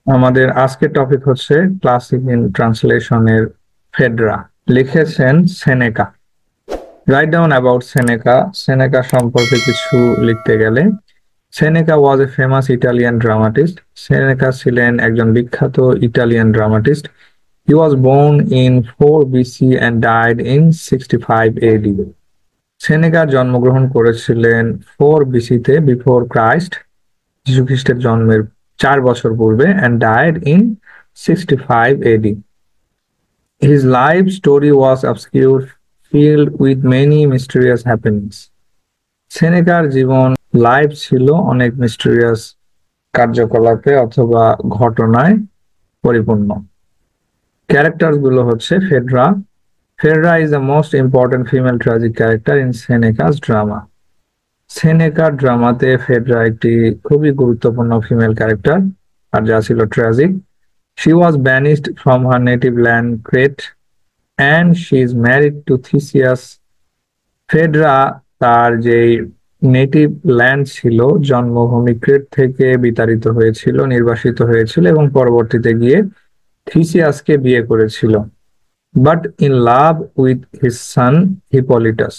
আমাদের আজকের টপিক হচ্ছে ক্লাসিক ইন ট্রান্সলেশনের ফেডরা। লিখেছেন Seneca. Write down about Seneca. Seneca সম্পর্কে কিছু লিখতে গেলে, Seneca was a famous Italian dramatist. Seneca ছিলেন একজন বিখ্যাত Italian dramatist. He was born in 4 BC and died in 65 AD. Seneca জন্মগ্রহণ করেছিলেন 4 BC-তে, বিফোর ক্রাইস্ট, যীশু খ্রিস্টের জন্মের 4 বছর পূর্বে, and died in 65 AD. His life story was obscure, filled with many mysterious happenings. সেনেকার জীবন লাইফ ছিল অনেক মিস্টেরিয়াস কার্যকলাপে অথবা ঘটনায় পরিপূর্ণ। ক্যারেক্টার গুলো হচ্ছে Phaedra. Phaedra is the most important female tragic character in Seneca's drama. সেনেকার ড্রামাতে ফেডরা একটি খুবই গুরুত্বপূর্ণ ফিমেল ক্যারেক্টার, আর যা ছিল tragic. She was banished from her native land, Crete, and she is married to Theseus. Phaedra তার যে নেটিভ ল্যান্ড ছিল, জন্মভূমি ক্রেট থেকে বিতাড়িত হয়েছিল, নির্বাসিত হয়েছিল এবং পরবর্তীতে গিয়ে থিসিয়াসকে বিয়ে করেছিল। But in love with his son Hippolytus.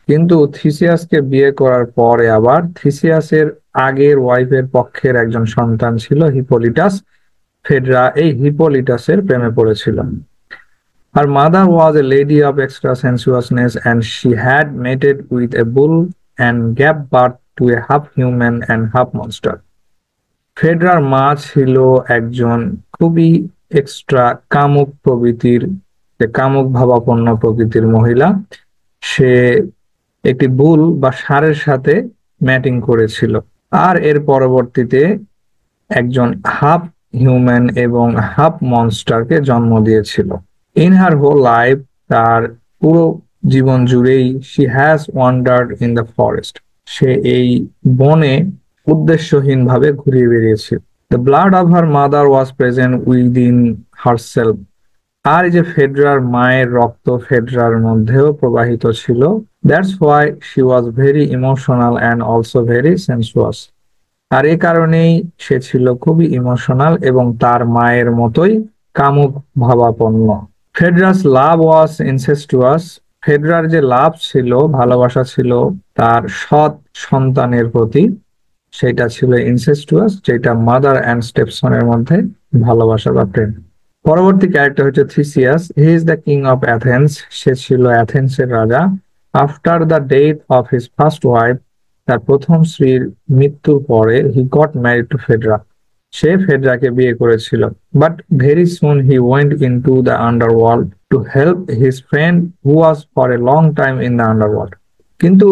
কিন্তু থিসিয়াসকে বিয়ে করার পরে আবার থিসিয়াসের আগের ওয়াইফের পক্ষের একজন সন্তান ছিল হিপোলিটাস। ফেডরা এই হিপোলিটাসের প্রেমে পড়েছিল। Her mother was a lady of extra sensuousness, and she had mated with a bull and gave birth to a half human and half monster. Federer মা ছিল একজন খুবই এক্সট্রা কামুক প্রকৃতির, কামুক ভাবাপন্ন প্রকৃতির মহিলা। সে একটি বুল বা ষাঁড়ের সাথে ম্যাটিং করেছিল, আর এর পরবর্তীতে একজন হাফ হিউম্যান এবং হাফ মনস্টারকে জন্ম দিয়েছিল। ইন হার হোল লাইফ, তার পুরো জীবন জুড়েই, she has wandered in the forest, সে এই বনে উদ্দেশ্যহীন ভাবে ঘুরিয়ে বেরিয়েছিল। The blood of her mother was present within herself. আর এই যে ফেডরার মায়ের রক্ত ফেডরার মধ্যেও প্রবাহিত ছিল। That's why she was very emotional and also very sensuous. আর এই কারণেই সে ছিল খুবই ইমোশনাল এবং তার মায়ের মতোই কামুক ভাবাপন্ন। ফেডরাস লাভ ওয়াজ ইনসেস্টুয়াস। ফেডরার যে লাভ ছিল, ভালোবাসা ছিল তার সৎ সন্তানের প্রতি, সেটা ছিল ইনসেস্টুয়াস, যেটা মাদার অ্যান্ড স্টেপসনের মধ্যে ভালোবাসা বা প্রেম। পরবর্তী ক্যারেক্টার হচ্ছে Theseus. He is the king of Athens. সে ছিল অ্যাথেন্সের রাজা। After the death of his first wife, তার প্রথম স্ত্রীর মৃত্যুর পরে, he got married to Phaedra, সে ফেডরাকে বিয়ে করেছিল। But very soon he went into the underworld to help his friend who was for a long time in the underworld. কিন্তু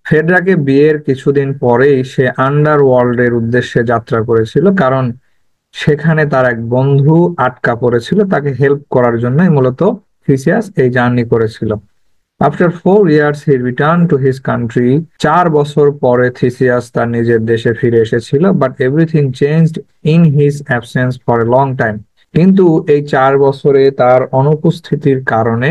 ফেডরাকে বিয়ের কিছুদিন পরেই সে আন্ডারওয়ার্ল্ডের উদ্দেশ্যে যাত্রা করেছিল, কারণ সেখানে তার এক বন্ধু আটকা পড়েছিল, তাকে হেল্প করার জন্যই মূলত থিসিয়াস এই জার্নি করেছিল। After 4 years he return to his country. 4 বছর পরে থিসিয়াস তার নিজের দেশে ফিরে এসেছিল। But everything changed in his absence for a long time. কিন্তু এই 4 বছরে তার অনুপস্থিতির কারণে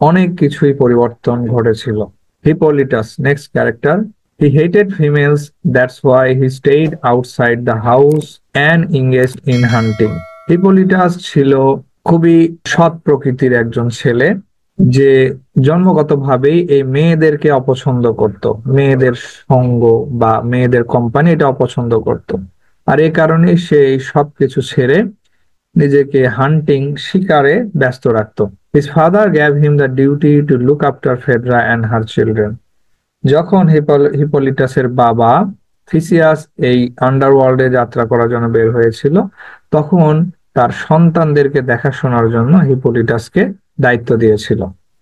অনেক কিছুই পরিবর্তন ঘটেছিল। Hippolytus, next character. He hated females, that's why he stayed outside the house and engaged in hunting. হিপোলিটাস ছিল খুবই সৎ প্রকৃতির একজন ছেলে, যে জন্মগতভাবেই এই মেয়েদেরকে অপছন্দ করত, মেয়েদের সঙ্গ বা মেয়েদের কোম্পানি এটা অপছন্দ করত। আর এই কারণে সে এই সবকিছু ছেড়ে নিজেকে হান্টিং, শিকারে ব্যস্ত রাখত। His father gave him the duty to look after Phaedra and her children. যখন হিপোলিটাসের বাবা থিসিয়াস এই আন্ডারওয়ার্ল্ডে যাত্রা করার জন্য বের হয়েছিল, তখন তার সন্তানদেরকে দেখাশোনার জন্য হিপোলিটাসকে দায়িত্ব দিয়েছিল।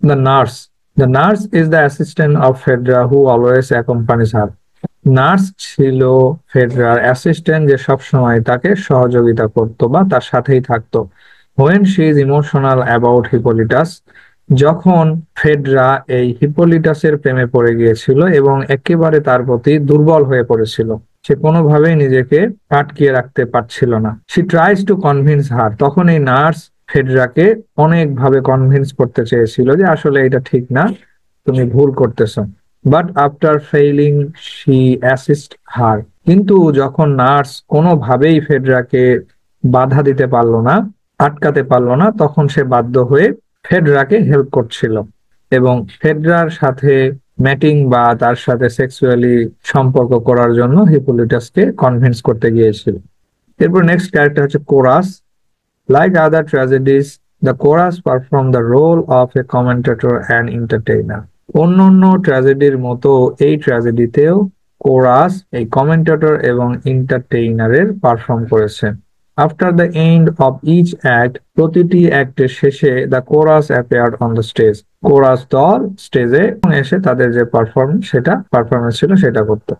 The nurse. The nurse is the assistant of Phaedra who always accompanies her. Nurse ছিল ফেডরার অ্যাসিস্ট্যান্ট, যে সবসময় তাকে সহযোগিতা করত বা তার সাথেই থাকতো। When she is emotional about Hippolytus, যখন ফেডরা এই হিপোলিটাসের প্রেমে পড়ে গিয়েছিল এবং একেবারে তার প্রতি দুর্বল হয়ে পড়েছিল, সে কোনোভাবেই নিজেকে আটকিয়ে রাখতে পারছিল না। শি ট্রাইজ টু কনভিন্স হার, তখন এই নার্স ফেডরাকে অনেকভাবে কনভিন্স করতে চেয়েছিল যে আসলে এটা ঠিক না, তুমি ভুল করতেছো। But after failing she assist her, কিন্তু যখন নার্স কোনোভাবেই ফেডরাকে বাধা দিতে পারলো না, আটকাতে পারলো না, তখন সে বাধ্য হয়ে ফেডরাকে হেল্প করছিল এবং ফেডরার সাথে ম্যাটিং বা তার সাথে সেক্সুয়ালি সম্পর্ক করার জন্য হিপোলিটাসকে কনভিন্স করতে গিয়েছিল। এরপর নেক্সট ক্যারেক্টার হচ্ছে chorus. Like other tragedies, the chorus perform the role of a commentator and entertainer. অন্যান্য ট্র্যাজেডির মতো এই ট্র্যাজেডিতেও কোরাস এই কমেন্টেটর এবং এন্টারটেইনারের পারফর্ম করেছেন। After the end of each act, প্রতিটি অ্যাক্টের শেষে the chorus appeared on the stage. Chorus দল স্টেজে এসে তাদের যে পারফরমেন্স ছিল সেটা করতো।